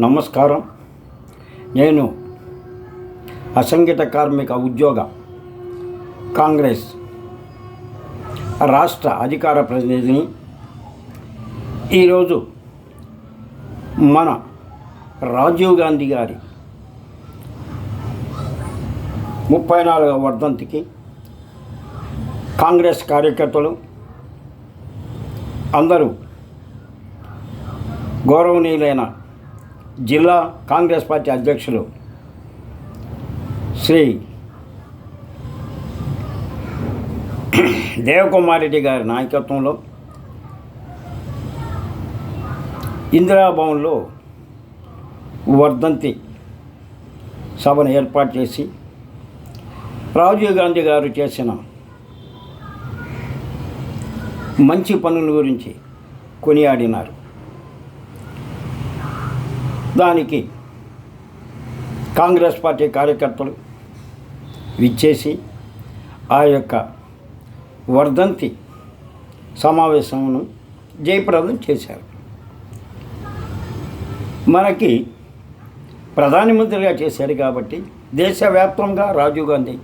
నమస్కారం. నేను అసంఘటిత కార్మిక ఉద్యోగ కాంగ్రెస్ రాష్ట్ర అధికార ప్రతినిధిని. ఈరోజు మన రాజీవ్ గాంధీ గారి 34వ వర్ధంతికి కాంగ్రెస్ కార్యకర్తలు అందరూ గౌరవనీయులైన జిల్లా కాంగ్రెస్ పార్టీ అధ్యక్షులు శ్రీ దేవకుమార్ రెడ్డి గారి నాయకత్వంలో ఇందిరాభవన్లో వర్ధంతి సభను ఏర్పాటు చేసి రాజీవ్ గాంధీ గారు చేసిన మంచి పనుల గురించి కొనియాడినారు. దానికి కాంగ్రెస్ పార్టీ కార్యకర్తలు విచ్చేసి ఆ యొక్క వర్ధంతి సమావేశమును జయప్రదం చేశారు. మనకి ప్రధానమంత్రిగా చేశారు కాబట్టి దేశవ్యాప్తంగా రాజీవ్ గాంధీ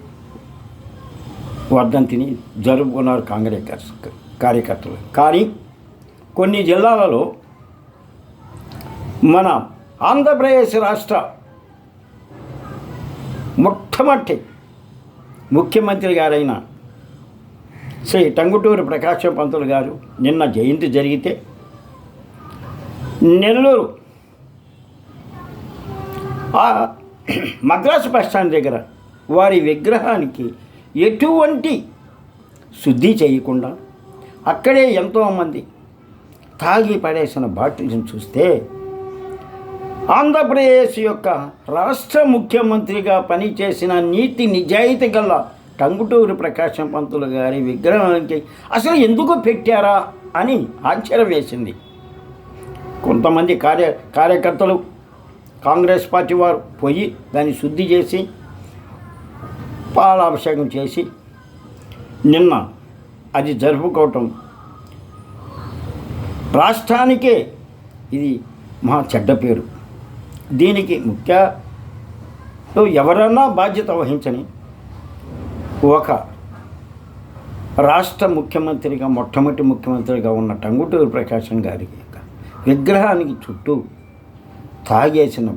వర్ధంతిని జరుపుకున్నారు కాంగ్రెస్ కార్యకర్తలు. కానీ కొన్ని జిల్లాలలో మన ఆంధ్రప్రదేశ్ రాష్ట్ర మొట్టమొదటి ముఖ్యమంత్రి గారైన శ్రీ టంగుటూరి ప్రకాశం పంతులు గారు నిన్న జయంతి జరిగితే నెల్లూరు మద్రాసు బస్ స్టాండ్ దగ్గర వారి విగ్రహానికి ఎటువంటి శుద్ధి చేయకుండా అక్కడే ఎంతోమంది తాగి పడేసిన బాటిల్స్ని చూస్తే ఆంధ్రప్రదేశ్ యొక్క రాష్ట్ర ముఖ్యమంత్రిగా పనిచేసిన నీతి నిజాయితీ గల టంగుటూరి ప్రకాశం పంతులు గారి విగ్రహానికి అసలు ఎందుకు పెట్టారా అని ఆశ్చర్యం వేసింది. కొంతమంది కార్యకర్తలు కాంగ్రెస్ పార్టీ వారు పోయి దాన్ని శుద్ధి చేసి పాలాభిషేకం చేసి నిన్న అది జరుపుకోవటం రాష్ట్రానికే ఇది మా చెడ్డ పేరు. దీనికి ముఖ్య ఎవరన్నా బాధ్యత వహించని ఒక రాష్ట్ర ముఖ్యమంత్రిగా మొట్టమొదటి ముఖ్యమంత్రిగా ఉన్న టంగుటూరి ప్రకాశం గారి విగ్రహానికి చుట్టూ తాగేసిన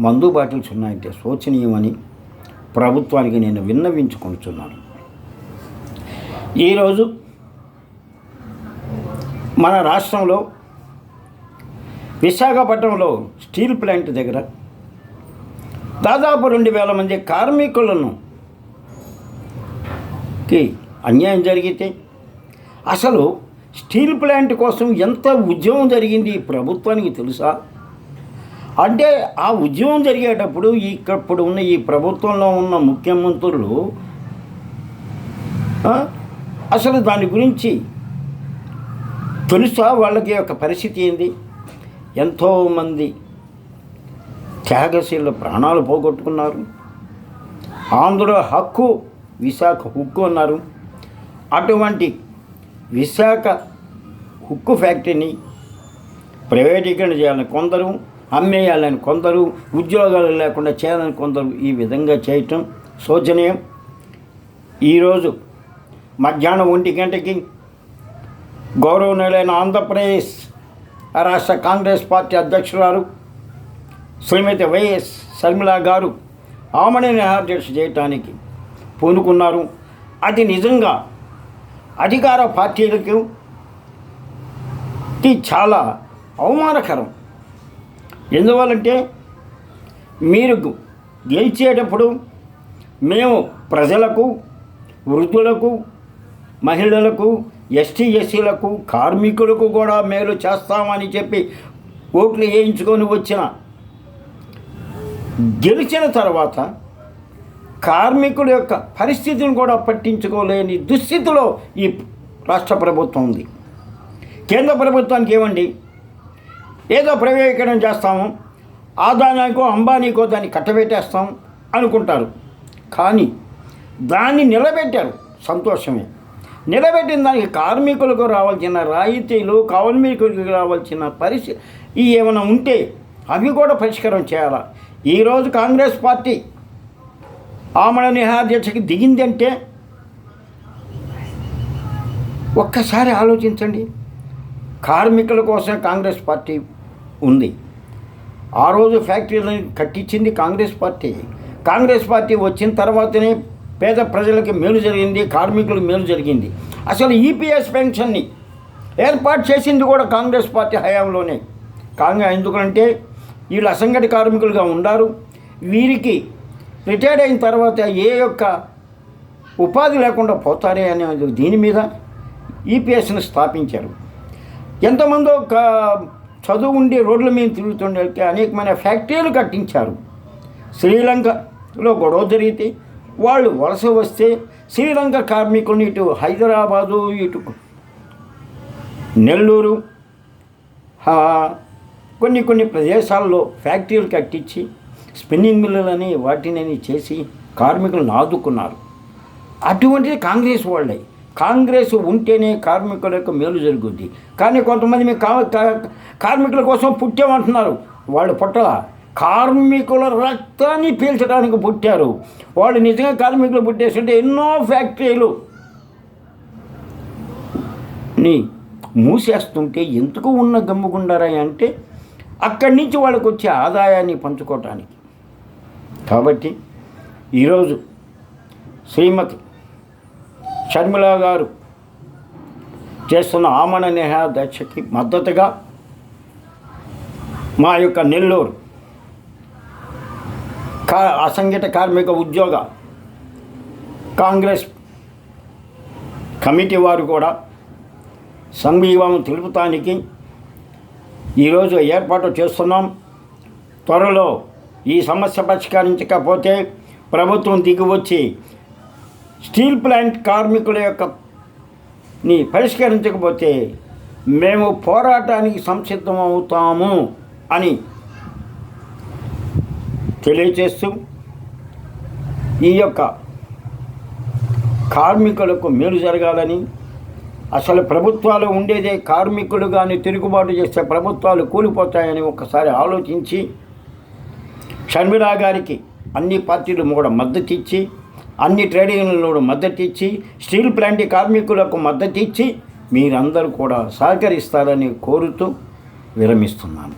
మందు బాటిల్స్ ఉన్నాయంటే శోచనీయమని ప్రభుత్వానికి నేను విన్నవించుకుంటున్నాను. ఈరోజు మన రాష్ట్రంలో విశాఖపట్నంలో స్టీల్ ప్లాంట్ దగ్గర దాదాపు 2,000 మంది కార్మికులను అన్యాయం జరిగితే అసలు స్టీల్ ప్లాంట్ కోసం ఎంత ఉద్యమం జరిగింది ఈ ప్రభుత్వానికి తెలుసా? అంటే ఆ ఉద్యమం జరిగేటప్పుడు ఇప్పుడు ఉన్న ఈ ప్రభుత్వంలో ఉన్న ముఖ్యమంత్రులు అసలు దాని గురించి తెలుసా? వాళ్ళకి యొక్క పరిస్థితి ఏంది? ఎంతోమంది త్యాగశీల ప్రాణాలు పోగొట్టుకున్నారు. ఆంధ్ర హక్కు విశాఖ హక్కు అన్నారు. అటువంటి విశాఖ హక్కు ఫ్యాక్టరీని ప్రైవేటీకరణ చేయాలని కొందరు, అమ్మేయాలని కొందరు, ఉద్యోగాలు లేకుండా చేయాలని కొందరు ఈ విధంగా చేయటం శోచనీయం. ఈరోజు మధ్యాహ్నం 1 గంటకి గౌరవనీయులైన ఆంధ్రప్రదేశ్ రాష్ట్ర కాంగ్రెస్ పార్టీ అధ్యక్షురాలు శ్రీమతి వైఎస్ షర్మిల గారు ఆమరణ నిరాహారదీక్ష చేయటానికి పూనుకున్నారు. అది నిజంగా అధికార పార్టీలకు చాలా అవమానకరం. ఎందువల్లంటే మీరు గెలిచేటప్పుడు మేము ప్రజలకు, వృద్ధులకు, మహిళలకు, ఎస్టీ ఎస్సీలకు, కార్మికులకు కూడా మేలు చేస్తామని చెప్పి ఓట్లు వేయించుకొని గెలిచిన తర్వాత కార్మికుల యొక్క పరిస్థితిని కూడా పట్టించుకోలేని దుస్థితిలో ఈ రాష్ట్ర ప్రభుత్వం ఉంది. కేంద్ర ప్రభుత్వానికి ఏమండి, ఏదో ప్రైవేటీకరణ చేస్తాము, ఆదానికో అంబానీకో దాన్ని కట్టబెట్టేస్తాం అనుకుంటారు. కానీ దాన్ని నిలబెట్టారు, సంతోషమే. నిలబెట్టిన దానికి కార్మికులకు రావాల్సిన రాయితీలు, కార్మికులకు రావాల్సిన పరిస్థితి ఏమైనా ఉంటే అవి కూడా పరిష్కారం చేయాలి. ఈరోజు కాంగ్రెస్ పార్టీ ఆమరణ నిరాహారదీక్షకి దిగిందంటే ఒక్కసారి ఆలోచించండి. కార్మికుల కోసం కాంగ్రెస్ పార్టీ ఉంది. ఆ రోజు ఫ్యాక్టరీలను కట్టించింది కాంగ్రెస్ పార్టీ. కాంగ్రెస్ పార్టీ వచ్చిన తర్వాతనే పేద ప్రజలకి మేలు జరిగింది, కార్మికులకు మేలు జరిగింది. అసలు ఈపీఎస్ పెన్షన్ని ఏర్పాటు చేసింది కూడా కాంగ్రెస్ పార్టీ హయాంలోనే. ఎందుకంటే వీళ్ళు అసంఘటిత కార్మికులుగా ఉన్నారు. వీరికి రిటైర్డ్ అయిన తర్వాత ఏ యొక్క ఉపాధి లేకుండా పోతారే అనే దీని మీద ఈపీఎస్ని స్థాపించారు. ఎంతమందో చదువు ఉండి రోడ్ల మీద తిరుగుతుండే అనేకమైన ఫ్యాక్టరీలు కట్టించారు. శ్రీలంకలో గొడవ జరిగితే వాళ్ళు వలస వస్తే శ్రీలంక కార్మికులను ఇటు హైదరాబాదు, ఇటు నెల్లూరు, కొన్ని ప్రదేశాల్లో ఫ్యాక్టరీలు కట్టించి స్పిన్నింగ్ మిల్లులని వాటిని చేసి కార్మికులను ఆదుకున్నారు. అటువంటిది కాంగ్రెస్ వాళ్ళే. కాంగ్రెస్ ఉంటేనే కార్మికులకు మేలు జరుగుద్ది. కానీ కొంతమంది మీ కార్మికుల కోసం పుట్టామంటున్నారు. వాళ్ళు పుట్టల, కార్మికుల రక్తాన్ని పీల్చడానికి పుట్టారు. వాళ్ళు నిజంగా కార్మికులు పుట్టేస్తుంటే ఎన్నో ఫ్యాక్టరీలు మూసేస్తుంటే ఎందుకు ఉన్న గమ్ముగుండారా అంటే అక్కడి నుంచి వాళ్ళకు వచ్చే ఆదాయాన్ని పంచుకోవటానికి. కాబట్టి ఈరోజు శ్రీమతి షర్మిల గారు చేస్తున్న ఆమరణ నిరాహారదీక్షకి మద్దతుగా మా యొక్క నెల్లూరు అసంఘటిత కార్మిక ఉద్యోగ కాంగ్రెస్ కమిటీ వారు కూడా సంఘీభావం తెలుపుతానికి ఈరోజు ఏర్పాటు చేస్తున్నాం. త్వరలో ఈ సమస్య పరిష్కరించకపోతే ప్రభుత్వం దిగివచ్చి స్టీల్ ప్లాంట్ కార్మికుల యొక్కని పరిష్కరించకపోతే మేము పోరాటానికి సంసిద్ధమవుతాము అని తెలియచేస్తూ ఈ యొక్క కార్మికులకు మేలు జరగాలని, అసలు ప్రభుత్వాలు ఉండేదే కార్మికులు కానీ తిరుగుబాటు చేస్తే ప్రభుత్వాలు కూలిపోతాయని ఒక్కసారి ఆలోచించి షర్మిల గారికి అన్ని పార్టీలు కూడా మద్దతు ఇచ్చి, అన్ని ట్రేడ్ యూనియన్లు మద్దతు ఇచ్చి, స్టీల్ ప్లాంట్ కార్మికులకు మద్దతు ఇచ్చి మీరందరూ కూడా సహకరిస్తారని కోరుతూ విరమిస్తున్నాను.